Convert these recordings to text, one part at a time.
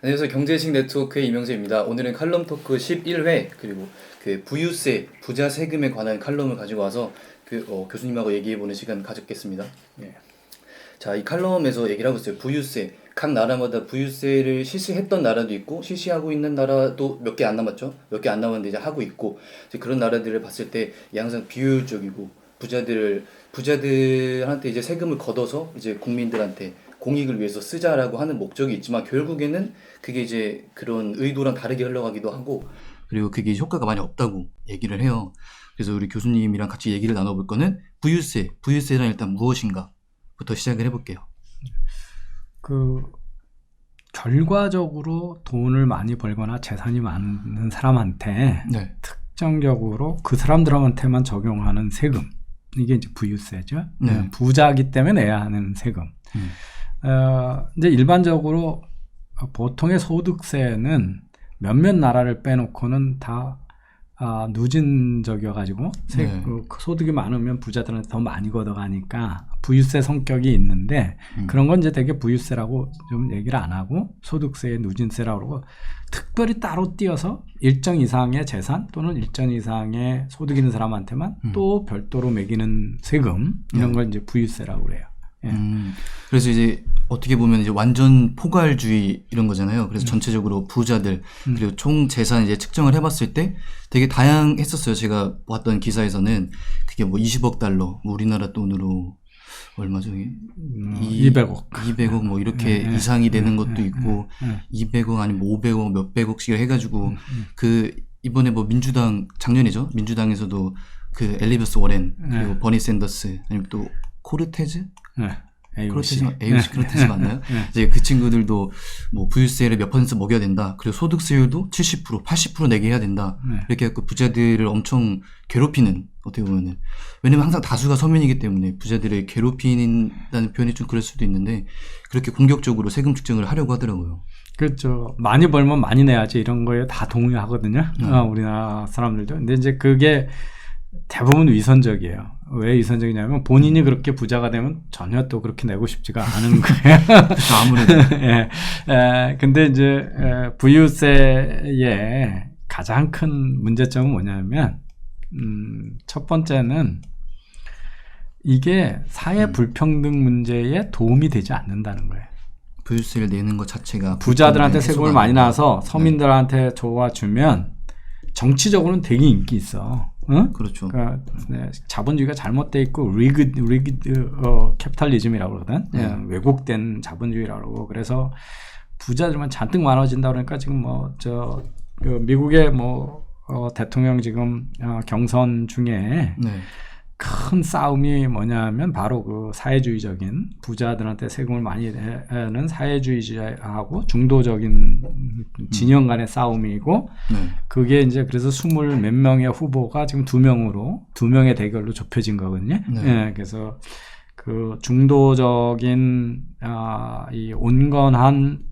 안녕하세요. 경제식 네트워크의 이명재입니다. 오늘은 칼럼 토크 11회 그리고 그 부유세, 부자 세금에 관한 칼럼을 가지고 와서 교수님하고 얘기해보는 시간 가졌겠습니다. 예. 자, 이 칼럼에서 얘기를 하고 있어요. 부유세. 각 나라마다 부유세를 실시했던 나라도 있고 실시하고 있는 나라도 몇 개 안 남았죠. 몇 개 안 남았는데 이제 하고 있고 이제 그런 나라들을 봤을 때 항상 비효율적이고 부자들한테 이제 세금을 걷어서 이제 국민들한테 공익을 위해서 쓰자라고 하는 목적이 있지만 결국에는 그게 이제 그런 의도랑 다르게 흘러가기도 하고 그리고 그게 효과가 많이 없다고 얘기를 해요. 그래서 우리 교수님이랑 같이 얘기를 나눠볼 거는 부유세란 일단 무엇인가부터 시작을 해볼게요. 결과적으로 돈을 많이 벌거나 재산이 많은 사람한테 네. 특정적으로 그 사람들한테만 적용하는 세금, 이게 이제 부유세죠. 네. 부자기 때문에 내야 하는 세금. 이제 일반적으로 보통의 소득세는 몇몇 나라를 빼놓고는 다 누진적이어가지고 네. 소득이 많으면 부자들한테 더 많이 걷어가니까 부유세 성격이 있는데 그런 건 이제 되게 부유세라고 좀 얘기를 안 하고 소득세의 누진세라고 그러고 특별히 따로 띄어서 일정 이상의 재산 또는 일정 이상의 소득 있는 사람한테만 또 별도로 매기는 세금 이런 걸 이제 부유세라고 그래요. 예. 그래서 이제 어떻게 보면 이제 완전 포괄주의 이런 거잖아요. 그래서 전체적으로 부자들 그리고 총 재산 이제 측정을 해봤을 때 되게 다양했었어요. 제가 봤던 기사에서는 그게 뭐 20억 달러, 뭐 우리나라 돈으로 얼마죠? 200억 뭐 이렇게 이상이 되는 것도 있고 200억 아니면 뭐 500억 몇백억씩 해가지고 그 이번에 뭐 민주당 작년이죠. 민주당에서도 그 엘리베스 워렌 그리고 버니 샌더스 아니면 또 코르테즈? AOC 크로테즈 맞나요? 이제 그 친구들도 뭐 부유세를 몇 퍼센트 먹여야 된다. 그리고 소득세율도 70%, 80% 내게 해야 된다. 이렇게 해서 부자들을 엄청 괴롭히는 어떻게 보면은 왜냐면 항상 다수가 서민이기 때문에 부자들을 괴롭힌다는 표현이 좀 그럴 수도 있는데 그렇게 공격적으로 세금 측정을 하려고 하더라고요. 그렇죠. 많이 벌면 많이 내야지 이런 거에 다 동의하거든요. 우리나라 사람들도. 근데 이제 그게 대부분 위선적이에요. 왜 위선적이냐면 본인이 그렇게 부자가 되면 전혀 또 그렇게 내고 싶지가 않은 거예요. 그렇죠, 아무래도. 근데 이제 부유세의 가장 큰 문제점은 뭐냐면 첫 번째는 이게 사회 불평등 문제에 도움이 되지 않는다는 거예요. 부유세를 내는 것 자체가 부자들한테 세금을 많이 나와서 서민들한테 좋아주면 정치적으로는 되게 인기 있어. 응? 그렇죠. 그러니까 자본주의가 잘못돼 있고 리그 캐피탈리즘이라고 그러거든. 왜곡된 자본주의라고 그러고 그래서 부자들만 잔뜩 많아진다 그러니까 지금 미국의 대통령 지금 경선 중에 큰 싸움이 뭐냐면 바로 그 사회주의적인 부자들한테 세금을 많이 내는 사회주의자하고 중도적인 진영 간의 싸움이고 그게 이제 그래서 20 몇 명의 후보가 지금 두 명의 대결로 좁혀진 거거든요. 그래서 그 중도적인 이 온건한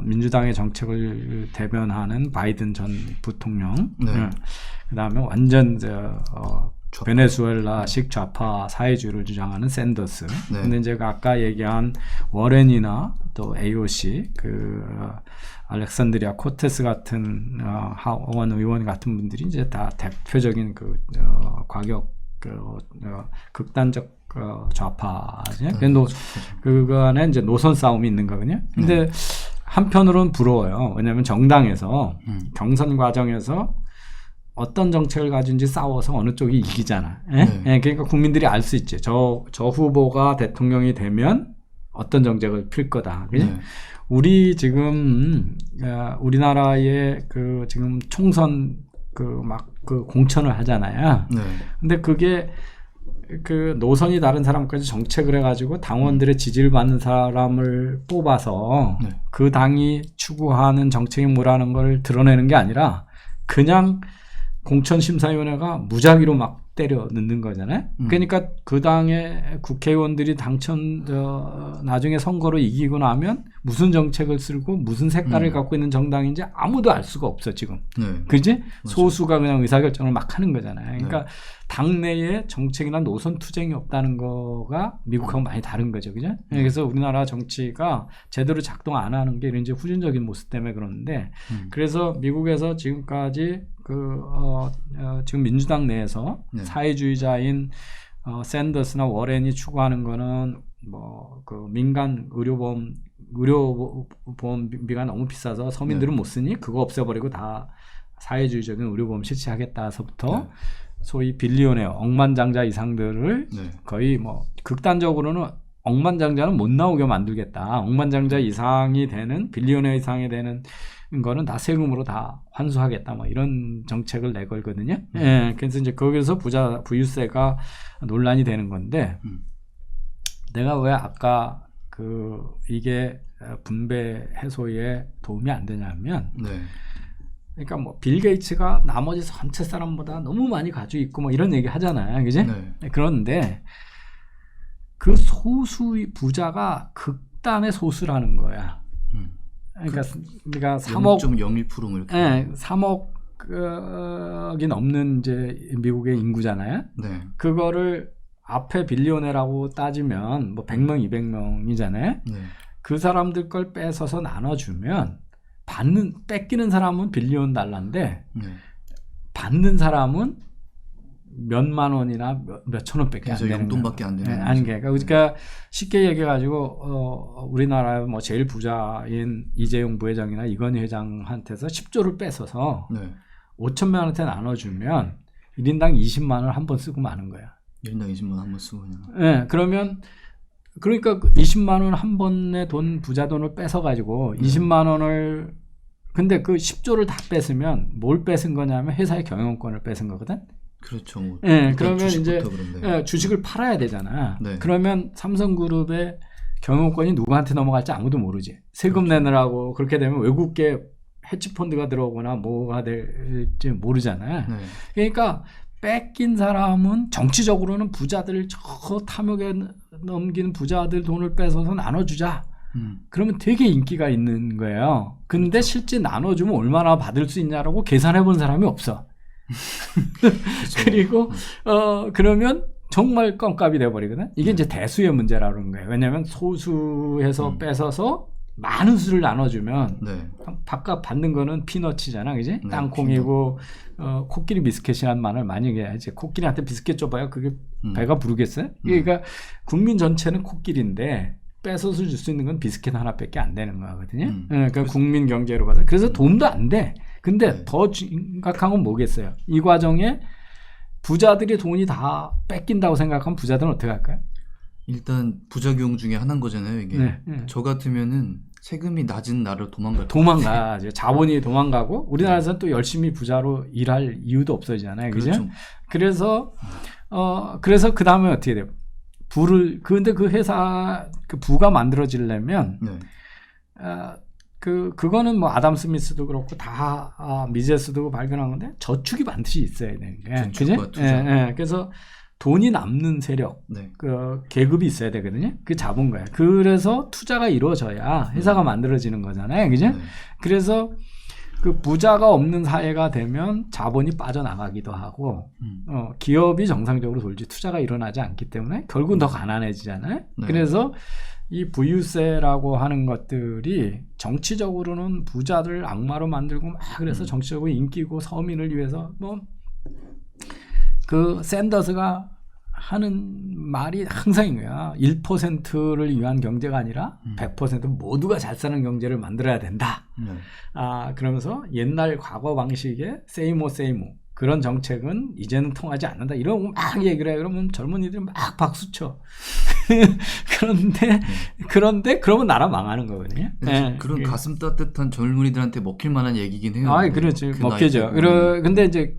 민주당의 정책을 대변하는 바이든 전 부통령, 그다음에 완전 베네수엘라식 좌파 사회주의를 주장하는 샌더스. 근데 이제 아까 얘기한 워렌이나 또 AOC, 알렉산드리아 코테스 같은 하원 의원 같은 분들이 이제 다 대표적인 극단적 좌파죠. 그 안에 이제 노선 싸움이 있는 거거든요. 근데 한편으로는 부러워요. 왜냐하면 정당에서 경선 과정에서 어떤 정책을 가진지 싸워서 어느 쪽이 이기잖아. 그러니까 국민들이 알 수 있지. 저 후보가 대통령이 되면 어떤 정책을 필 거다. 우리 지금 우리나라의 지금 총선 공천을 하잖아요. 근데 그게 노선이 다른 사람까지 정책을 해가지고 당원들의 지지를 받는 사람을 뽑아서 그 당이 추구하는 정책이 뭐라는 걸 드러내는 게 아니라 그냥 공천심사위원회가 무작위로 막 때려 넣는 거잖아요. 그러니까 그 당의 국회의원들이 나중에 선거로 이기고 나면 무슨 정책을 쓰고 무슨 색깔을 갖고 있는 정당인지 아무도 알 수가 없어 지금. 네. 그지? 맞아요. 소수가 그냥 의사결정을 막 하는 거잖아요. 그러니까 네. 당내에 정책이나 노선 투쟁이 없다는 거가 미국하고 많이 다른 거죠. 그죠? 그래서 우리나라 정치가 제대로 작동 안 하는 게 이런 이제 후진적인 모습 때문에 그러는데 그래서 미국에서 지금까지 지금 민주당 내에서 네. 사회주의자인 샌더스나 워렌이 추구하는 거는 뭐 그 민간 의료보험비가 너무 비싸서 서민들은 네. 못 쓰니 그거 없애버리고 다 사회주의적인 의료보험 실시하겠다서부터 네. 소위 빌리언의 억만장자 이상들을 네. 거의 뭐 극단적으로는 억만장자는 못 나오게 만들겠다. 억만장자 이상이 되는 빌리언의 이상이 되는 거는 다 세금으로 다 환수하겠다. 뭐 이런 정책을 내걸거든요. 예, 그래서 이제 거기서 부유세가 논란이 되는 건데 내가 왜 아까 이게 분배 해소에 도움이 안 되냐면 네. 그러니까 뭐 빌 게이츠가 나머지 전체 사람보다 너무 많이 가지고 있고 뭐 이런 얘기 하잖아요. 그지? 네. 그런데 그 소수의 부자가 극단의 소수라는 거야. 그러니까 3억 0.01% 뭐 이렇게. 네, 3억이 넘는 이제 미국의 인구잖아요. 네. 그거를 앞에 빌리오네라고 따지면 뭐 100명, 200명이잖아요. 네. 그 사람들 걸 뺏어서 나눠주면 뺏기는 사람은 빌리온 달러인데 네. 받는 사람은 몇만 원이나 몇천 원밖에 안 되는 용돈밖에 안 되는. 아닌 게 그러니까 쉽게 얘기해가지고 우리나라 뭐 제일 부자인 이재용 부회장이나 이건희 회장한테서 10조를 뺏어서 네. 5천만 원한테 나눠주면 1인당 20만 원 한 번 쓰고 마는 거야. 1인당 20만 원 한 번 쓰고 그냥. 네, 그러니까 20만 원 한 번에 부자 돈을 뺏어가지고 20만 원을 근데 그 10조를 다 뺏으면 뭘 뺏은 거냐면 회사의 경영권을 뺏은 거거든. 그렇죠. 뭐 네, 그러면 이제 그런데. 주식을 팔아야 되잖아. 네. 그러면 삼성그룹의 경영권이 누구한테 넘어갈지 아무도 모르지. 세금 내느라고 그렇게 되면 외국계 헤지펀드가 들어오거나 뭐가 될지 모르잖아. 네. 그러니까 뺏긴 사람은 정치적으로는 부자들 저 탐욕에 넘기는 부자들 돈을 뺏어서 나눠주자. 그러면 되게 인기가 있는 거예요. 근데 그렇죠. 실제 나눠주면 얼마나 받을 수 있냐라고 계산해 본 사람이 없어. 그리고 그러면 정말 껌값이 돼버리거든. 이게 이제 대수의 문제라는 거예요. 왜냐하면 소수에서 뺏어서 많은 수를 나눠주면 네. 바깥 받는 거는 피너치잖아, 그지? 네, 땅콩이고 코끼리 비스켓이란 말을 많이 해야지. 코끼리한테 비스켓 줘봐요. 그게 배가 부르겠어요? 그러니까 국민 전체는 코끼리인데 뺏어서 줄 수 있는 건 비스켓 하나밖에 안 되는 거거든요. 그러니까 국민 경제로 봐서 그래서 도움도 안 돼. 근데 네. 더 심각한 건 뭐겠어요? 이 과정에 부자들이 돈이 다 뺏긴다고 생각하면 부자들은 어떻게 할까요? 일단 부작용 중에 하나인 거잖아요, 이게. 네. 저 같으면은 세금이 낮은 나라로 도망갈 도망가죠. 자본이 도망가고 우리나라에서는 또 열심히 부자로 일할 이유도 없어지잖아요. 그죠? 그렇죠. 그래서 그 다음에 어떻게 돼요? 근데 그 회사 그 부가 만들어지려면 네. 그거는 뭐 아담 스미스도 그렇고 다 미제스도 발견한 건데 저축이 반드시 있어야 되는 거예요. 저축과 투자. 그래서 돈이 남는 세력, 네. 계급이 있어야 되거든요. 그 잡은 거야. 그래서 투자가 이루어져야 회사가 만들어지는 거잖아요. 그죠? 네. 그래서 그 부자가 없는 사회가 되면 자본이 빠져나가기도 하고 기업이 정상적으로 돌지 투자가 일어나지 않기 때문에 결국은 더 가난해지잖아요. 네. 그래서 이 부유세라고 하는 것들이 정치적으로는 부자들 악마로 만들고 막 그래서 정치적으로 인기고 서민을 위해서 뭐 그 샌더스가 하는 말이 항상 이거야. 1%를 위한 경제가 아니라 100% 모두가 잘 사는 경제를 만들어야 된다. 네. 그러면서 옛날 과거 방식의 세이모 그런 정책은 이제는 통하지 않는다. 이런 막 얘기를 해. 그러면 젊은이들이 막 박수 쳐. 그런데 그러면 나라 망하는 거거든요. 네. 그런 가슴 따뜻한 젊은이들한테 먹힐 만한 얘기긴 해요. 그렇지. 먹히죠. 근데 이제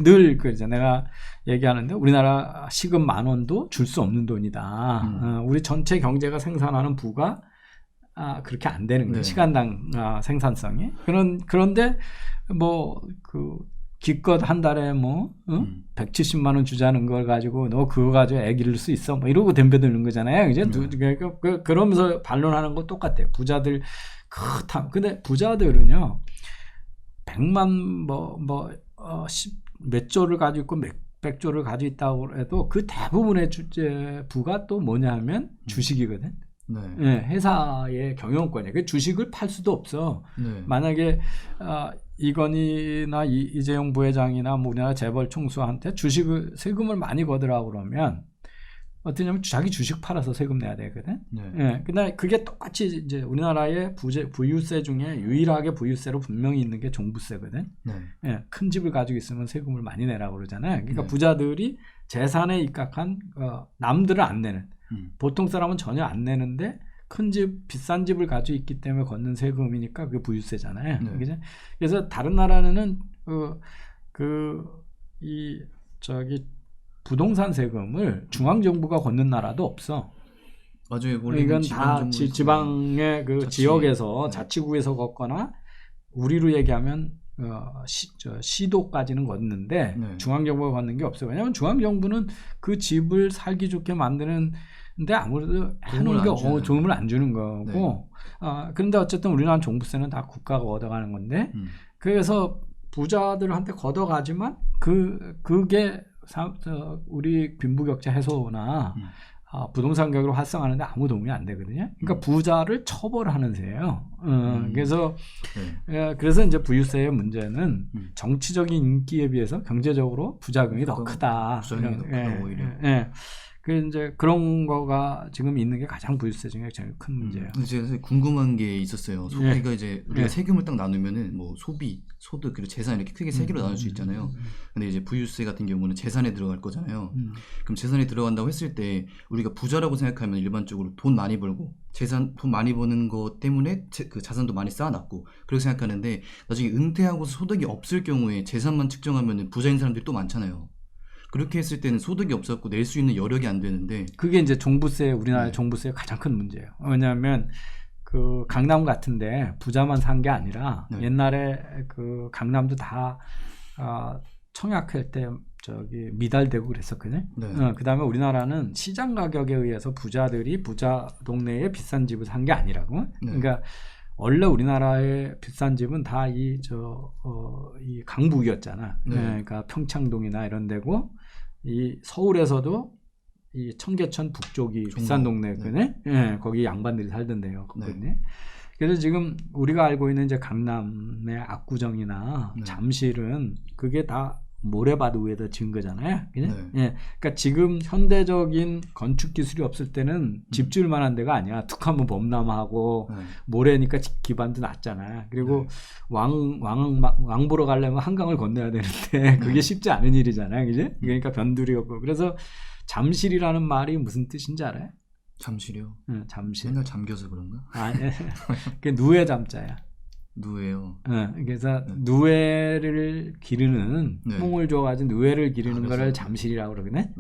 늘 그러죠. 내가 얘기하는데 우리나라 시급 10,000원도 줄 수 없는 돈이다. 우리 전체 경제가 생산하는 부가 그렇게 안 되는 거예요. 네. 시간당 생산성이. 그런데 뭐 기껏 한 달에 170만 원 주자는 걸 가지고 너 그거 가지고 애 기를 수 있어? 뭐 이러고 덤벼드는 거잖아요. 이제 그러면서 반론하는 거 똑같아요. 부자들 근데 부자들은요 100만 몇 조를 가지고 있고 몇백 조를 가지고 있다고 해도 그 대부분의 부가 또 뭐냐 하면 주식이거든. 네. 네, 회사의 경영권이에요. 그 주식을 팔 수도 없어. 네. 만약에 이건희나 이재용 부회장이나 우리나라 재벌 총수한테 주식을 세금을 많이 거두라고 그러면 어떠냐면 자기 주식 팔아서 세금 내야 되거든. 네. 예, 근데 그게 똑같이 이제 우리나라의 부유세 중에 유일하게 부유세로 분명히 있는 게 종부세거든. 네. 예, 큰 집을 가지고 있으면 세금을 많이 내라고 그러잖아요. 그러니까 네. 부자들이 재산에 입각한 남들은 안 내는 보통 사람은 전혀 안 내는데 큰 집, 비싼 집을 가지고 있기 때문에 걷는 세금이니까 그게 부유세잖아요. 네. 그죠? 그래서 다른 나라는 부동산 세금을 중앙 정부가 걷는 나라도 없어. 맞아요. 원래 이건 다 지방의 그 지역에서 네. 자치구에서 걷거나 우리로 얘기하면 시도까지는 걷는데 네. 중앙 정부가 걷는 게 없어요. 왜냐하면 중앙 정부는 그 집을 살기 좋게 만드는데 아무래도 해놓은 게 도움을 안 주는 거고. 네. 그런데 어쨌든 우리나라 종부세는 다 국가가 얻어가는 건데 그래서 부자들한테 걷어가지만 그게 우리 빈부격차 해소나 부동산 가격을 활성화하는데 아무 도움이 안 되거든요. 그러니까 부자를 처벌하는 세예요. 그래서 이제 부유세의 문제는 정치적인 인기에 비해서 경제적으로 부작용이 더 크다. 부작용이 더 크다 오히려. 그 이제 그런 거가 지금 있는 게 가장 부유세 중에 제일 큰 문제예요. 제가 사실 궁금한 게 있었어요. 소비가 이제 우리가 세금을 딱 나누면은 뭐 소비, 소득 그리고 재산 이렇게 크게 세 개로 나눌 수 있잖아요. 근데 이제 부유세 같은 경우는 재산에 들어갈 거잖아요. 그럼 재산에 들어간다고 했을 때 우리가 부자라고 생각하면 일반적으로 돈 많이 벌고 돈 많이 버는 것 때문에 그 자산도 많이 쌓아놨고 그렇게 생각하는데 나중에 은퇴하고서 소득이 없을 경우에 재산만 측정하면은 부자인 사람들이 또 많잖아요. 그렇게 했을 때는 소득이 없었고 낼 수 있는 여력이 안 되는데 그게 이제 우리나라 종부세의 가장 큰 문제예요. 왜냐하면 그 강남 같은데 부자만 산 게 아니라 옛날에 그 강남도 다 청약할 때 미달되고 그랬었거든요. 그다음에 우리나라는 시장 가격에 의해서 부자들이 부자 동네에 비싼 집을 산 게 아니라고. 그러니까 원래 우리나라의 비싼 집은 다 이 강북이었잖아. 그러니까 평창동이나 이런 데고 이 서울에서도 이 청계천 북쪽이 비싼 동네거든요. 거기 양반들이 살던 데요. 그래서 지금 우리가 알고 있는 이제 강남의 압구정이나 잠실은 그게 다 모래바다 위에다 지은 거잖아요. 그러니까 지금 현대적인 건축 기술이 없을 때는 집 지을 만한 데가 아니야. 툭 하면 범람하고 모래니까 기반도 낮잖아요. 그리고 왕 보러 가려면 한강을 건너야 되는데 그게 쉽지 않은 일이잖아요. 그지? 그러니까 변두리였고. 그래서 잠실이라는 말이 무슨 뜻인지 알아요? 잠실이요? 잠실. 맨날 잠겨서 그런가? 아니, 그 누에 잠자야. 누에요. 그래서 누에를 기르는 뽕을 줘가지고 누에를 기르는 거를 잠실이라고 그러거든.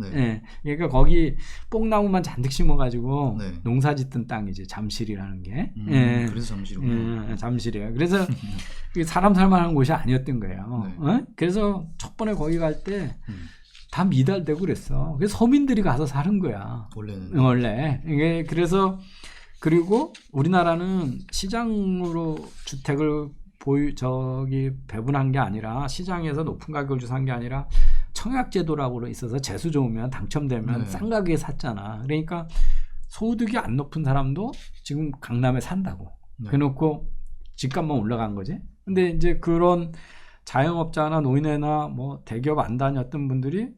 그러니까 거기 뽕나무만 잔뜩 심어가지고 농사짓던 땅이지 잠실이라는 게. 그래서 잠실이구나. 잠실이에요. 그래서 사람 살만한 곳이 아니었던 거예요. 그래서 첫 번에 거기 갈 때 다 미달되고 그랬어. 그래서 서민들이 가서 사는 거야. 원래. 그래서 그리고 우리나라는 시장으로 주택을 배분한 게 아니라 시장에서 높은 가격을 주서 산 게 아니라 청약제도라고 있어서 재수 좋으면 당첨되면 싼 가격에 샀잖아. 그러니까 소득이 안 높은 사람도 지금 강남에 산다고. 그래놓고 집값만 올라간 거지. 근데 이제 그런 자영업자나 노인회나 뭐 대기업 안 다녔던 분들이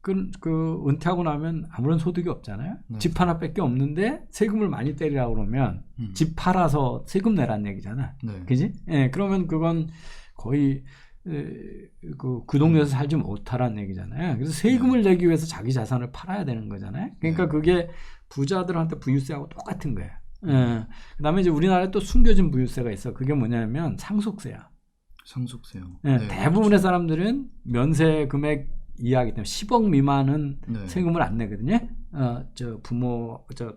그 은퇴하고 나면 아무런 소득이 없잖아요. 집 하나밖에 없는데 세금을 많이 때리라고 그러면 집 팔아서 세금 내란 얘기잖아. 그지? 그러면 그건 거의 그 동네에서 살지 못하라는 얘기잖아요. 그래서 세금을 내기 위해서 자기 자산을 팔아야 되는 거잖아요. 그러니까 그게 부자들한테 부유세하고 똑같은 거예요. 그다음에 이제 우리나라에 또 숨겨진 부유세가 있어. 그게 뭐냐면 상속세야. 상속세요. 대부분의 그렇죠. 사람들은 면세 금액 이하기 때문에 10억 미만은 세금을 안 내거든요.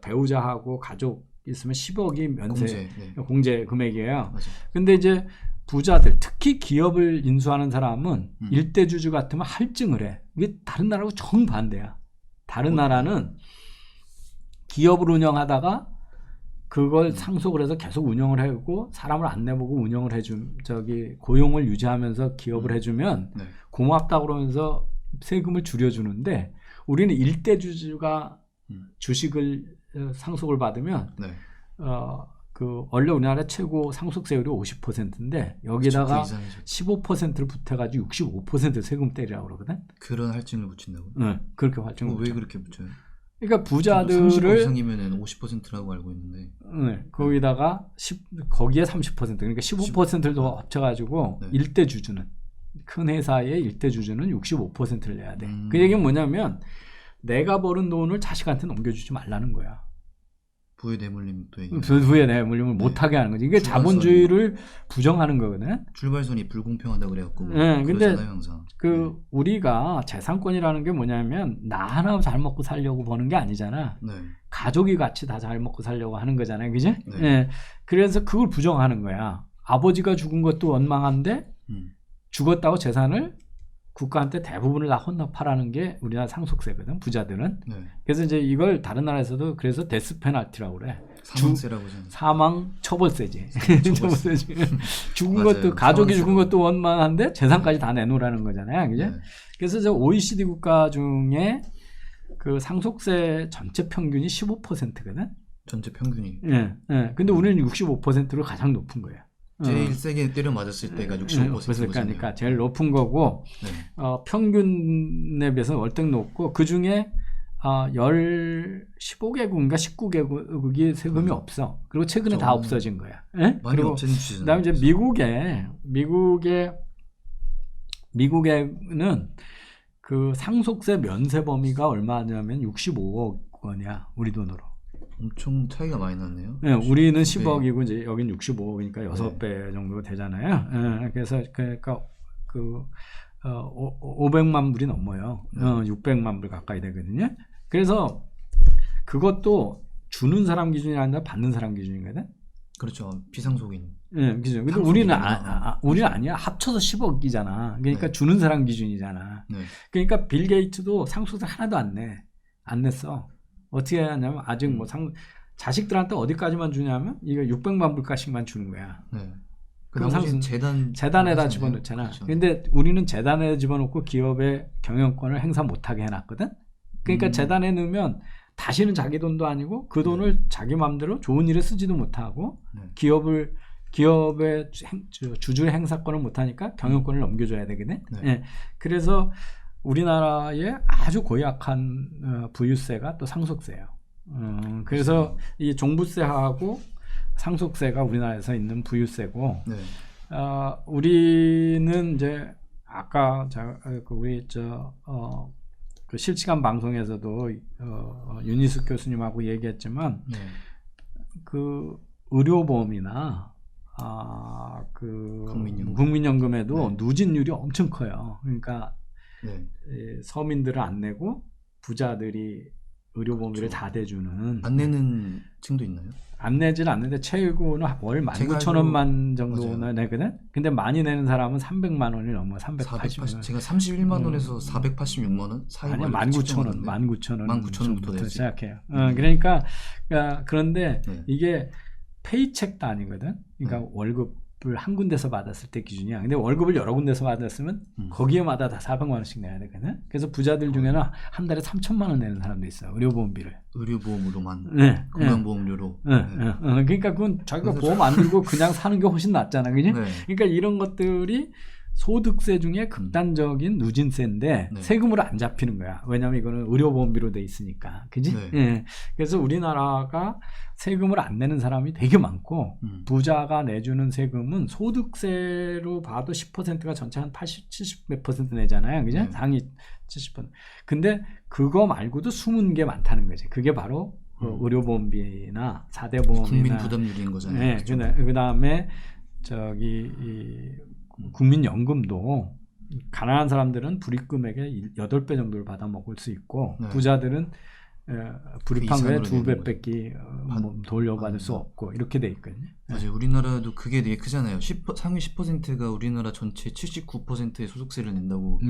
배우자하고 가족 있으면 10억이 면세 공제 금액이에요. 근데 이제 부자들 특히 기업을 인수하는 사람은 일대주주 같으면 할증을 해. 이게 다른 나라하고 정반대야. 다른 나라는 기업을 운영하다가 그걸 상속을 해서 계속 운영을 하고 사람을 안 내보고 운영을 해준 고용을 유지하면서 기업을 해주면 네. 고맙다 그러면서 세금을 줄여주는데 우리는 일대주주가 주식을 상속을 받으면 네. 원래 우리나라 최고 상속세율이 50%인데 여기다가 그 이상이죠. 15%를 붙여가지고 65% 세금 때리라고 그러거든. 그런 할증을 붙인다고요? 네, 그렇게 할증을 왜 그렇게 붙여요? 그러니까 30% 부자들을 이상이면은 50%라고 알고 있는데. 네, 거기다가 거기에 30% 그러니까 15%를 더 합쳐가지고 네. 일대 주주는 큰 회사의 일대 주주는 65%를 내야 돼. 그 얘기는 뭐냐면 내가 버는 돈을 자식한테 넘겨주지 말라는 거야. 부의 대물림도 얘기. 부의 대물림을 못하게 하는 거지. 이게 자본주의를 부정하는 거거든. 출발선이 불공평하다 그래갖고. 네, 근데 그러잖아요, 항상. 우리가 재산권이라는 게 뭐냐면 나 하나 잘 먹고 살려고 버는 게 아니잖아. 네. 가족이 같이 다 잘 먹고 살려고 하는 거잖아요, 그지? 네. 네. 그래서 그걸 부정하는 거야. 아버지가 죽은 것도 원망한데 죽었다고 재산을 국가한테 대부분을 다 헌납하라는 게 우리나라 상속세거든, 부자들은. 네. 그래서 이제 이걸 다른 나라에서도 그래서 데스 페널티라고 그래. 사망세라고 하잖아요. 사망 처벌세지. 처벌세지. 죽은 맞아요. 것도 가족이 처벌세라고. 죽은 것도 원망한데 재산까지 다 내놓으라는 거잖아요, 그죠? 네. 그래서 저 OECD 국가 중에 그 상속세 전체 평균이 15%거든. 전체 평균이. 예. 예. 근데 우리는 65%로 가장 높은 거예요. 제일 세게 때려 맞았을 때가 65%거든요. 그러니까 제일 높은 거고 네. 평균에 비해서 월등 높고 그 중에 15개국인가 19개국이 세금이 없어. 그리고 최근에 다 없어진 거야. 예? 많이 그리고 없어진 추세잖아요. 그다음에 이제 미국에는 그 상속세 면세 범위가 얼마냐면 65억 원이야, 우리 돈으로. 엄청 차이가 많이 났네요. 네, 우리는 10억이고 이제 여긴 65억이니까 6배 정도 되잖아요. 네, 그래서 그러니까 500만 불이 넘어요. 600만 불 가까이 되거든요. 그래서 그것도 주는 사람 기준이 아니라 받는 사람 기준이거든. 그렇죠. 비상속인. 네, 그죠. 근데 우리는 아니야. 합쳐서 10억이잖아. 그러니까 네. 주는 사람 기준이잖아. 네. 그러니까 빌 게이츠도 상속세 하나도 안 냈어. 어떻게 하냐면 아직 자식들한테 어디까지만 주냐면 이거 600만 불까지만 주는 거야. 네. 그럼 나머지는 재단에다 하잖아요. 집어넣잖아. 그렇죠. 근데 우리는 재단에 집어넣고 기업의 경영권을 행사 못하게 해놨거든. 그러니까 재단에 넣으면 다시는 자기 돈도 아니고 그 돈을 자기 마음대로 좋은 일에 쓰지도 못하고 기업의 주주 행사권을 못하니까 경영권을 넘겨줘야 되거든. 네. 예. 그래서 우리나라의 아주 고약한 부유세가 또 상속세예요. 그래서 이 종부세하고 상속세가 우리나라에서 있는 부유세고, 네. 우리는 이제 아까 그 실시간 방송에서도 윤희숙 교수님하고 얘기했지만 네. 그 의료보험이나 국민연금에도 누진율이 엄청 커요. 그러니까 서민들은 안 내고 부자들이 의료보험료를 다 대주는. 안 내는 층도 있나요? 안 내지는 않는데 최고는 월 19,000원만 정도나 내거든. 근데 많이 내는 사람은 300만 원이 넘어. 380만 원. 제가 31만 원에서 486만 원 사이. 아니야, 19,000원. 19,000원부터 시작해요. 그러니까 그런데 이게 페이첵도 아니거든. 그러니까 월급을 한 군데서 받았을 때 기준이야. 근데 월급을 여러 군데서 받았으면 거기에마다 다 400만 원씩 내야 되거든. 그래서 부자들 중에는 한 달에 3,000만 원 내는 사람도 있어. 의료보험비를. 의료보험으로만. 네. 건강보험료로. 그러니까 그건 자기가 보험 안 들고 그냥 사는 게 훨씬 낫잖아, 그지? 네. 그러니까 이런 것들이 소득세 중에 극단적인 누진세인데 세금으로 안 잡히는 거야. 왜냐하면 이거는 의료보험비로 돼 있으니까, 그지? 네. 그래서 우리나라가 세금을 안 내는 사람이 되게 많고 부자가 내주는 세금은 소득세로 봐도 10%가 전체 한 80, 70 몇 % 내잖아요, 그죠? 상위 70%. 근데 그거 말고도 숨은 게 많다는 거지. 그게 바로 의료보험비나 4대 보험이나 국민 부담률인 거잖아요. 네. 그다음에 국민연금도 가난한 사람들은 불입금액의 8배 정도를 받아 먹을 수 있고 부자들은 불입한 그 거에 이상으로 2배 내는 뺏기 뭐 돌려받을 수 없고 이렇게 돼 있거든요. 맞아요. 우리나라도 그게 되게 크잖아요. 상위 10%가 우리나라 전체 79%의 소득세를 낸다고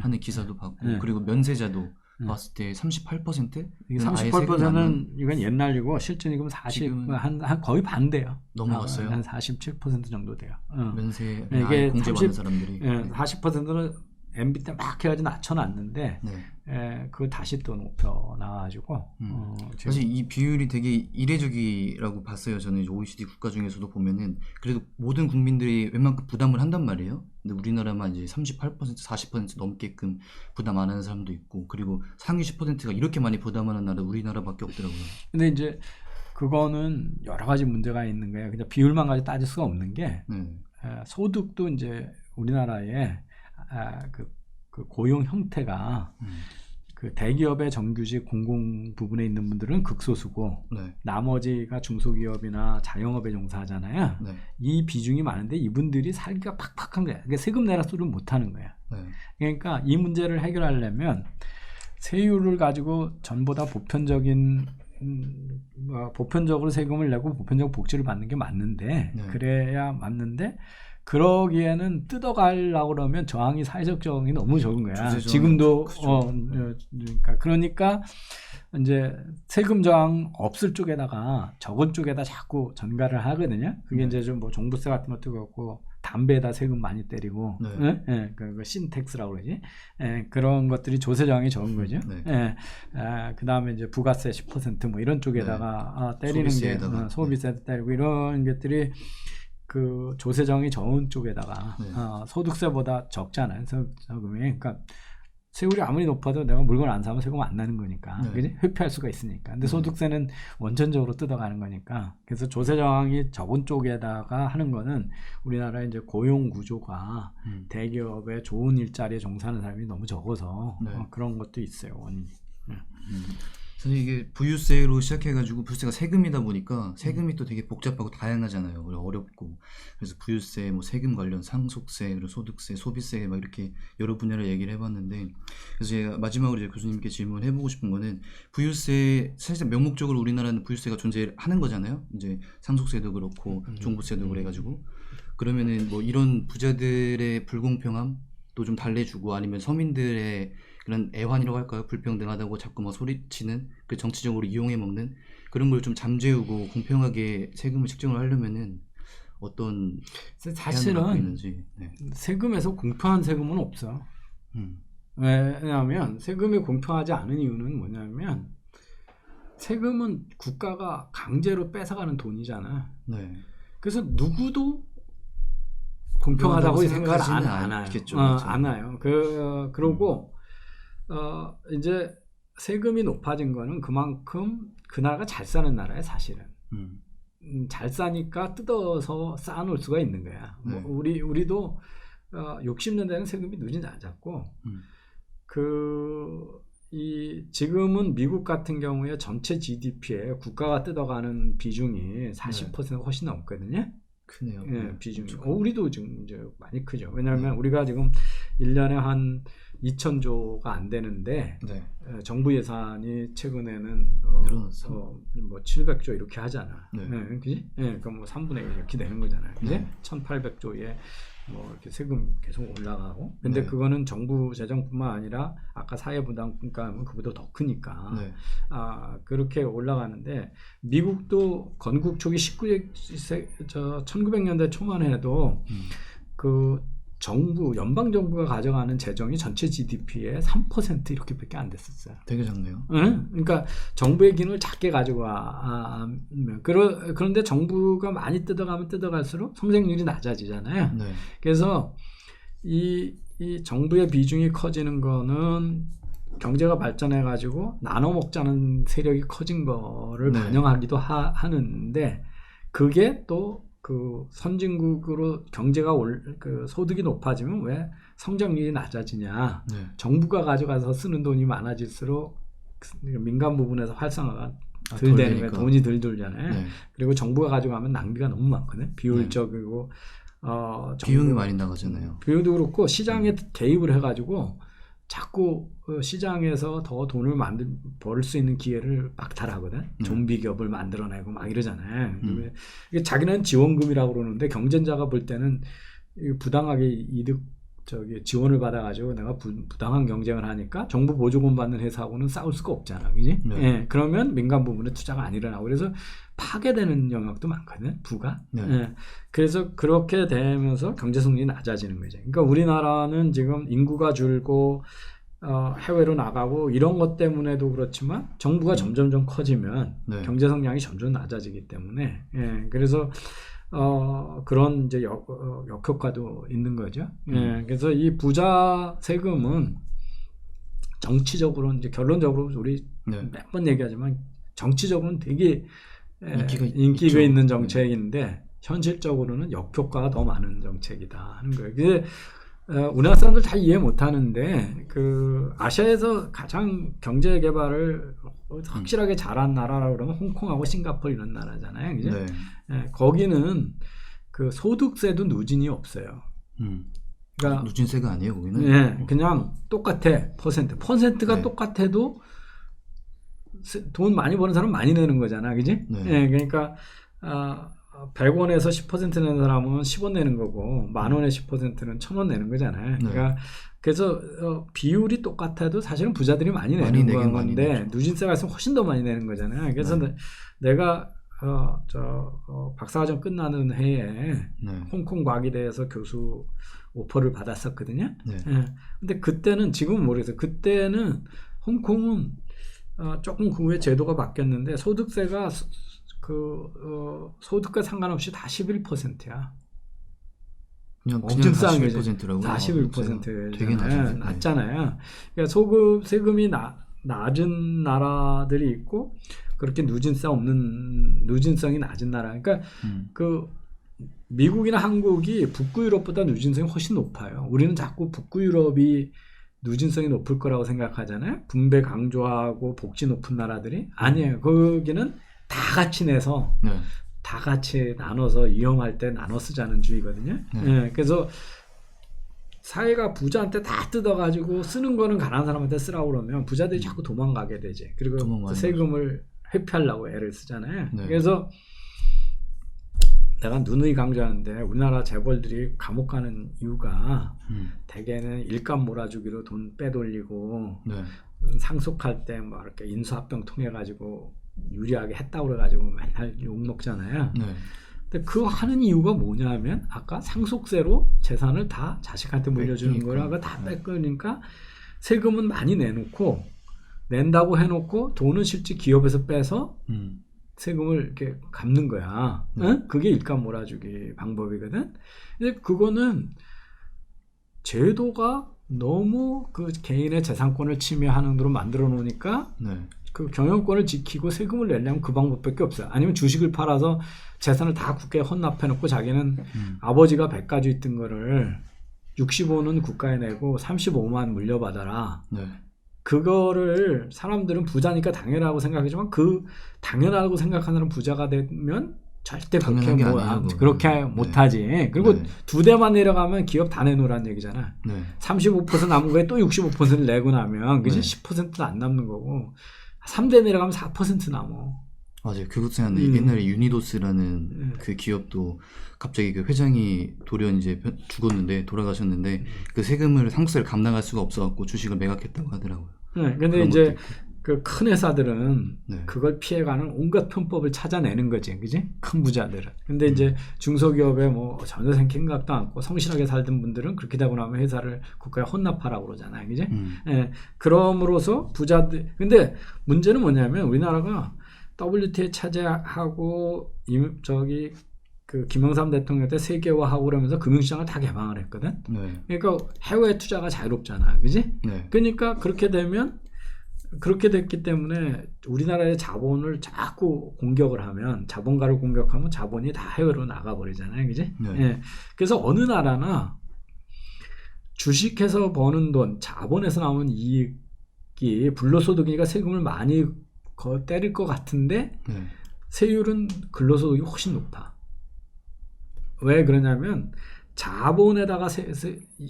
하는 기사도 봤고 그리고 면세자도 봤을 때 38%? 이게 38%는 이건 옛날이고 실제 지금 40, 한 거의 반대요. 넘어갔어요. 한 47% 정도 돼요. 면세 이게 공제 받는 사람들이 40%는 MB 때 막 해가지고 낮춰놨는데 그거 다시 또 높여 나가지고 사실 이 비율이 되게 이례적이라고 봤어요. 저는 이제 OECD 국가 중에서도 보면은 그래도 모든 국민들이 웬만큼 부담을 한단 말이에요. 근데 우리나라만 이제 38% 40% 넘게끔 부담 안 하는 사람도 있고 그리고 상위 10%가 이렇게 많이 부담하는 나라 우리나라밖에 없더라고요. 근데 이제 그거는 여러 가지 문제가 있는 거예요. 그냥 비율만 가지고 따질 수가 없는 게 소득도 이제 우리나라에 그 고용 형태가 그 대기업의 정규직 공공 부분에 있는 분들은 극소수고 나머지가 중소기업이나 자영업에 종사하잖아요. 이 비중이 많은데 이분들이 살기가 팍팍한 거야. 그러니까 세금 내라 소리를 못 하는 거야. 그러니까 이 문제를 해결하려면 세율을 가지고 전보다 보편적으로 세금을 내고 보편적 복지를 받는 게 맞는데 그래야 맞는데 그러기에는 뜯어가려고 그러면 저항이 사회적 저항이 너무 적은 거야. 지금도 그러니까 이제 세금 저항 없을 쪽에다가 적은 쪽에다 자꾸 전가를 하거든요. 그게 이제 좀 뭐 종부세 같은 것도 그렇고 담배에다 세금 많이 때리고 그 신텍스라고 그러지. 그런 것들이 조세 저항이 적은 거죠. 그 다음에 이제 부가세 10% 뭐 이런 쪽에다가 때리는 게 소비세도 때리고 이런 것들이 그 조세정이 적은 쪽에다가 소득세보다 적잖아요. 세금이. 그러니까 세율이 아무리 높아도 내가 물건 안 사면 세금 안 나는 거니까 그지? 회피할 수가 있으니까. 근데 소득세는 원천적으로 뜯어가는 거니까. 그래서 조세 저항이 적은 쪽에다가 하는 거는 우리나라의 이제 고용 구조가 대기업에 좋은 일자리에 종사하는 사람이 너무 적어서 그런 것도 있어요. 원인이. 사실 이게 부유세로 시작해가지고 부유세가 세금이다 보니까 세금이 또 되게 복잡하고 다양하잖아요. 어렵고 그래서 부유세, 뭐 세금 관련 상속세, 그리고 소득세, 소비세 막 이렇게 여러 분야를 얘기를 해봤는데 그래서 제가 마지막으로 이제 교수님께 질문해보고 싶은 거는 부유세 사실상 명목적으로 우리나라는 부유세가 존재하는 거잖아요. 이제 상속세도 그렇고 종부세도 그래가지고 그러면은 뭐 이런 부자들의 불공평함도 좀 달래주고 아니면 서민들의 그런 애환이라고 할까요? 불평등하다고 자꾸 막 소리치는 그 정치적으로 이용해 먹는 그런 걸 좀 잠재우고 공평하게 세금을 책정을 하려면은 어떤 사실은 세금에서 공평한 세금은 없어. 왜냐하면 세금이 공평하지 않은 이유는 뭐냐면 세금은 국가가 강제로 뺏어가는 돈이잖아. 그래서 누구도 공평하다고 생각을 안 해요. 안 해요. 그러고 이제 세금이 높아진 거는 그만큼 그 나라가 잘 사는 나라야 사실은. 잘 사니까 뜯어서 쌓아놓을 수가 있는 거야. 뭐 우리도 60년대에는 세금이 누진 낮았고 지금은 미국 같은 경우에 전체 GDP에 국가가 뜯어가는 비중이 40%가 훨씬 넘거든요. 크네요. 비중이. 우리도 지금 이제 많이 크죠. 왜냐하면 우리가 지금 1년에 한 2,000조가 안 되는데 정부 예산이 최근에는 뭐 700조 이렇게 하잖아. 그지? 그럼 뭐 3분의 1 이렇게 되는 거잖아요. 그지? 1,800조에 뭐 이렇게 세금 계속 올라가고. 근데 그거는 정부 재정뿐만 아니라 아까 사회부담금가는 그보다 더 크니까 그렇게 올라가는데 미국도 건국 초기 1900년대 초만 해도 그 정부 연방 정부가 가져가는 재정이 전체 GDP의 3% 이렇게밖에 안 됐었어요. 되게 작네요. 그러니까 정부의 기능을 작게 가져가. 그런데 정부가 많이 뜯어가면 뜯어갈수록 성장률이 낮아지잖아요. 그래서 이 정부의 비중이 커지는 거는 경제가 발전해 가지고 나눠 먹자는 세력이 커진 거를 반영하기도 하는데 그게 또 그 선진국으로 경제가 그 소득이 높아지면 왜 성장률이 낮아지냐? 정부가 가져가서 쓰는 돈이 많아질수록 민간 부분에서 활성화가 덜 되는 거예요. 돈이 덜 들잖아요. 그리고 정부가 가져가면 낭비가 너무 많거든요. 비효율적이고 비용이 많이 나가잖아요. 비용도 그렇고 시장에 개입을 해가지고 자꾸 시장에서 더 돈을 벌 수 있는 기회를 박탈하거든. 좀비 기업을 만들어내고 막 이러잖아요. 이게 자기는 지원금이라고 그러는데 경쟁자가 볼 때는 부당하게 이득 지원을 받아가지고 내가 부당한 경쟁을 하니까 정부 보조금 받는 회사하고는 싸울 수가 없잖아, 그지? 네. 예, 그러면 민간 부분에 투자가 안 일어나고 그래서 파괴되는 영역도 많거든, 부가. 네. 예, 그래서 그렇게 되면서 경제 성장이 낮아지는 거죠. 그러니까 우리나라는 지금 인구가 줄고 해외로 나가고 이런 것 때문에도 그렇지만 정부가 점점점 커지면 네. 경제 성장이 점점 낮아지기 때문에 예, 그래서 그런 이제 역효과도 있는 거죠. 예, 그래서 이 부자 세금은 정치적으로 이제 결론적으로 우리 네. 몇 번 얘기하지만 정치적으로는 되게 있죠. 인기가 있는 정책인데 현실적으로는 역효과가 더 많은 정책이다 하는 거예요. 그게 우리나라 사람들 다 이해 못하는데 그 아시아에서 가장 경제 개발을 확실하게 잘한 나라라고 그러면 홍콩하고 싱가포르 이런 나라잖아요, 그죠? 네. 예, 거기는 그 소득세도 누진이 없어요. 그러니까 누진세가 아니에요, 거기는? 예, 그냥 똑같아. 퍼센트가 네. 똑같아도 돈 많이 버는 사람 많이 내는 거잖아, 그지? 네. 예, 그러니까 100원에서 10% 내는 사람은 10원 내는 거고 10,000원에 10%는 1,000원 내는 거잖아요. 네. 그러니까 그래서 비율이 똑같아도 사실은 부자들이 많이 내는 건데 누진세가 있으면 훨씬 더 많이 내는 거잖아요. 그래서 네. 내가 박사과정 끝나는 해에 네. 홍콩 과기대에서 교수 오퍼를 받았었거든요. 네. 예. 근데 그때는 지금은 모르겠어요. 그때는 홍콩은 조금 그 후에 제도가 바뀌었는데 소득세가 소득과 상관없이 다 11%야. 그냥 엄청 싼 거지. 11%라고. 다 11%잖아요. 되게 낮은데. 낮잖아요. 그러니까 세금이 낮은 나라들이 있고 그렇게 누진성이 낮은 나라. 그러니까 그 미국이나 한국이 북구 유럽보다 누진성이 훨씬 높아요. 우리는 자꾸 북구 유럽이 누진성이 높을 거라고 생각하잖아요. 분배 강조하고 복지 높은 나라들이 아니에요. 거기는 다 같이 내서 네. 다 같이 나눠서 위험할 때 나눠 쓰자는 주의거든요. 네. 예, 그래서 사회가 부자한테 다 뜯어가지고 쓰는 거는 가난한 사람한테 쓰라고 그러면 부자들이 자꾸 도망가게 되지. 그리고 세금을 회피하려고 애를 쓰잖아요. 네. 그래서 내가 누누이 강조하는데 우리나라 재벌들이 감옥 가는 이유가 대개는 일감 몰아주기로 돈 빼돌리고 네. 상속할 때 뭐 이렇게 인수합병 통해 가지고 유리하게 했다고 그래가지고 맨날 욕 먹잖아요. 네. 근데 그 하는 이유가 뭐냐면 아까 상속세로 재산을 다 자식한테 물려주는 거라고 다 뺏으니까 세금은 많이 낸다고 해놓고 돈은 실제 기업에서 빼서 세금을 이렇게 갚는 거야. 응? 그게 일감 몰아주기 방법이거든. 근데 그거는 제도가 너무 그 개인의 재산권을 침해하는 대로 만들어 놓으니까 네. 그 경영권을 지키고 세금을 내려면 그 방법밖에 없어요. 아니면 주식을 팔아서 재산을 다 국가에 헌납해 놓고 자기는 아버지가 100 가지고 있던 거를 65는 국가에 내고 35만 물려받아라. 네. 그거를 사람들은 부자니까 당연하다고 생각하지만 그 당연하다고 생각하는 부자가 되면 절대 그렇게 못하지. 그리고 네. 2대만 내려가면 기업 다 내놓으라는 얘기잖아. 네. 35% 남은 거에 또 65%를 내고 나면 그지? 네. 10%도 안 남는 거고 3대 내려가면 4% 남어. 맞아요. 그것도 생각나는데 옛날에 유니도스라는 그 기업도 갑자기 그 회장이 돌연 이제 죽었는데 돌아가셨는데 그 세금을 상속세를 감당할 수가 없어갖고 주식을 매각했다고 하더라고요. 네, 근데 이제 그 큰 회사들은 네. 그걸 피해가는 온갖 편법을 찾아내는 거지, 그지? 큰 부자들은. 근데 이제 중소기업에 뭐 전혀 생각도 않고 성실하게 살던 분들은 그렇게 되고 나면 회사를 국가에 헌납하라고 그러잖아요, 그지? 예, 그럼으로써 부자들. 근데 문제는 뭐냐면 우리나라가 WTO 차지하고 그 김영삼 대통령 때 세계화하고 그러면서 금융시장을 다 개방을 했거든. 네. 그러니까 해외 투자가 자유롭잖아, 그지? 네. 그러니까 그렇게 됐기 때문에 우리나라의 자본을 자꾸 공격을 하면 자본가를 공격하면 자본이 다 해외로 나가버리잖아요, 그지? 네. 예. 그래서 어느 나라나 주식해서 버는 돈, 자본에서 나오는 이익이 불로소득이니까 세금을 많이 때릴 것 같은데 세율은 근로소득이 훨씬 높아. 왜 그러냐면 자본에다가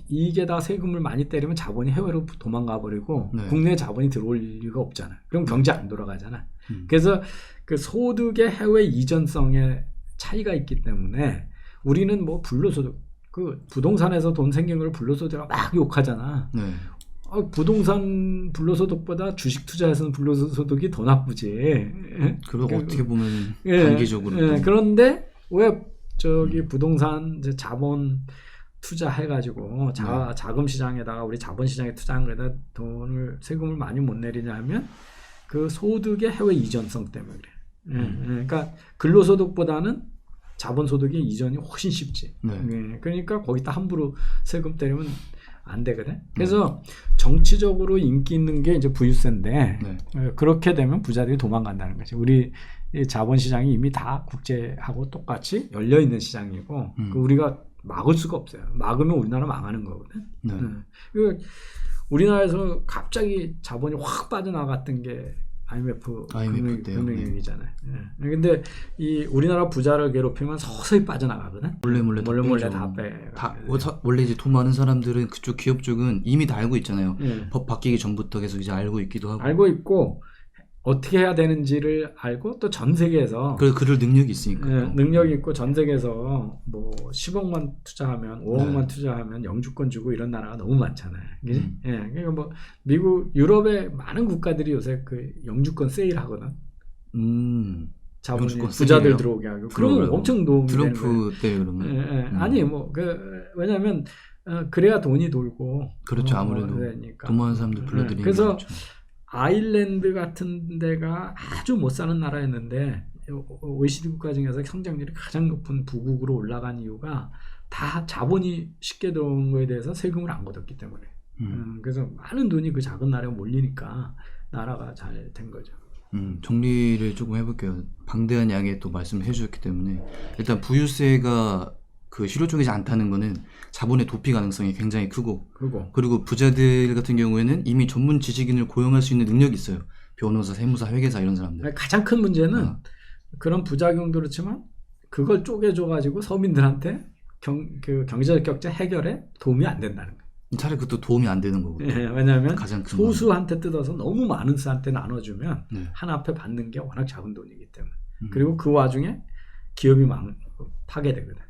이익에다가 세금을 많이 때리면 자본이 해외로 도망가 버리고 네. 국내에 자본이 들어올 리가 없잖아. 그럼 경제 안 돌아가잖아. 그래서 그 소득의 해외 이전성에 차이가 있기 때문에 우리는 뭐 불로소득, 그 부동산에서 돈 생긴 걸 불로소득이라고 막 욕하잖아. 네. 부동산 불로소득보다 주식 투자에서는 불로소득이 더 나쁘지. 그리고 어떻게 보면 예, 단기적으로 예, 그런데 왜 저기 음. 부동산 이제 자본 투자해가지고 자금 시장에다가 우리 자본 시장에 투자한 거에다 돈을 세금을 많이 못 내리냐 하면 그 소득의 해외 이전성 때문에 그래. 그러니까 근로소득보다는 자본소득의 이전이 훨씬 쉽지. 네. 그러니까 거기다 함부로 세금 때리면 안 되거든. 그래서 정치적으로 인기 있는 게 이제 부유세인데 네. 그렇게 되면 부자들이 도망간다는 거지. 우리 이 자본시장이 이미 다 국제하고 똑같이 열려 있는 시장이고 그 우리가 막을 수가 없어요. 막으면 우리나라 망하는 거거든. 네. 그 우리나라에서 갑자기 자본이 확 빠져나갔던 게 IMF 때요. 금융위기잖아요. 근데 이 우리나라 부자를 괴롭히면 서서히 빠져나가거든. 몰래 다 빼. 원래 이제 돈 많은 사람들은 그쪽 기업 쪽은 이미 다 알고 있잖아요. 예. 법 바뀌기 전부터 계속 이제 알고 있기도 하고. 알고 있고 어떻게 해야 되는지를 알고 또 전 세계에서 그럴 능력이 있으니까. 능력이 있고 전 세계에서 뭐 10억만 투자하면 5억만 네. 투자하면 영주권 주고 이런 나라가 너무 많잖아요. 그지? 예. 그러니까 뭐 미국, 유럽의 많은 국가들이 요새 그 영주권 세일하거든. 자본이 영주권 부자들 세일이요? 들어오게 하고. 그러면 엄청 도움이 되는 거예요. 트럼프 때 그러면. 아니 뭐 왜냐하면 그래야 돈이 돌고. 그렇죠. 아무래도 그러니까. 돈 많은 사람들 불러들이는 그래서 거죠. 아일랜드 같은 데가 아주 못 사는 나라였는데 OECD 국가 중에서 성장률이 가장 높은 부국으로 올라간 이유가 다 자본이 쉽게 들어오는 거에 대해서 세금을 안 걷었기 때문에. 그래서 많은 돈이 그 작은 나라에 몰리니까 나라가 잘 된 거죠. 정리를 조금 해볼게요. 방대한 양의 또 말씀을 해주셨기 때문에 일단 부유세가 그 실효적이지 않다는 거는 자본의 도피 가능성이 굉장히 크고 그리고 부자들 같은 경우에는 이미 전문 지식인을 고용할 수 있는 능력이 있어요. 변호사, 세무사, 회계사 이런 사람들. 가장 큰 문제는 그런 부작용도 그렇지만 그걸 쪼개줘가지고 서민들한테 경제적 격차 해결에 도움이 안 된다는 거예요. 차라리 그것도 도움이 안 되는 거고. 왜냐하면 가장 큰 소수한테 뜯어서 너무 많은 수한테 나눠주면 네. 하나 앞에 받는 게 워낙 작은 돈이기 때문에. 그리고 그 와중에 기업이 파괴되거든.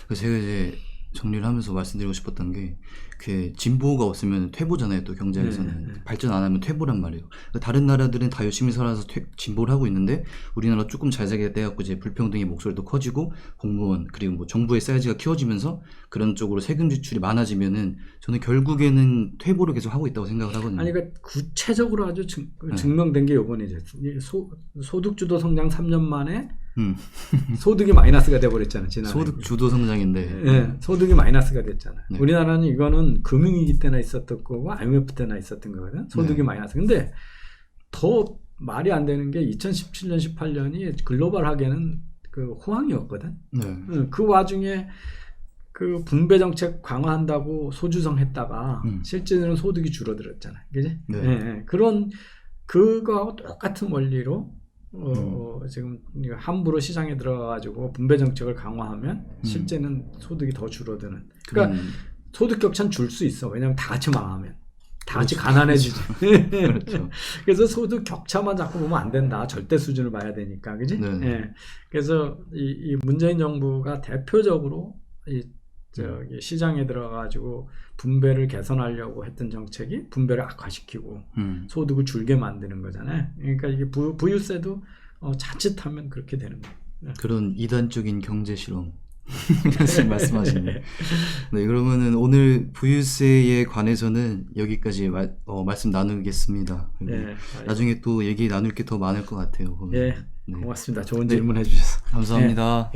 그래서 제가 이제 정리를 하면서 말씀드리고 싶었던 게 그 진보가 없으면 퇴보잖아요. 또 경제에서는 발전 안 하면 퇴보란 말이에요. 그러니까 다른 나라들은 다 열심히 살아서 진보를 하고 있는데 우리나라 조금 잘 살게 돼갖고 이제 불평등의 목소리도 커지고 공무원 그리고 뭐 정부의 사이즈가 키워지면서 그런 쪽으로 세금 지출이 많아지면은 저는 결국에는 퇴보를 계속 하고 있다고 생각을 하거든요. 아니 그러니까 구체적으로 아주 증명된 게 이번에 이제 소득주도 성장 3년 만에 소득이 마이너스가 돼버렸잖아요. 지난해. 소득 주도 성장인데. 네, 소득이 마이너스가 됐잖아요. 네. 우리나라는 이거는 금융위기 때나 있었던 거고 IMF 때나 있었던 거거든. 소득이 마이너스. 근데 더 말이 안 되는 게 2017년, 18년이 글로벌하게는 그 호황이었거든. 그 와중에 그 분배 정책 강화한다고 소주성했다가 실제로는 소득이 줄어들었잖아요. 그지? 그런 그거하고 똑같은 원리로 지금 함부로 시장에 들어가가지고 분배 정책을 강화하면 실제는 소득이 더 줄어드는. 그러니까 소득 격차는 줄 수 있어. 왜냐하면 다 같이 망하면. 다 같이 가난해지지. 그렇죠. 그래서 소득 격차만 자꾸 보면 안 된다. 절대 수준을 봐야 되니까. 그지? 그래서 이 문재인 정부가 대표적으로 저기 시장에 들어가가지고 분배를 개선하려고 했던 정책이 분배를 악화시키고 소득을 줄게 만드는 거잖아요. 그러니까 이게 부유세도 자칫하면 그렇게 되는 거예요. 그런 이단적인 경제 실험 말씀하시네. 네, 그러면은 오늘 부유세에 관해서는 여기까지 말씀 나누겠습니다. 나중에 또 얘기 나눌 게 더 많을 것 같아요. 네, 고맙습니다. 좋은 질문 해주셔서. 감사합니다.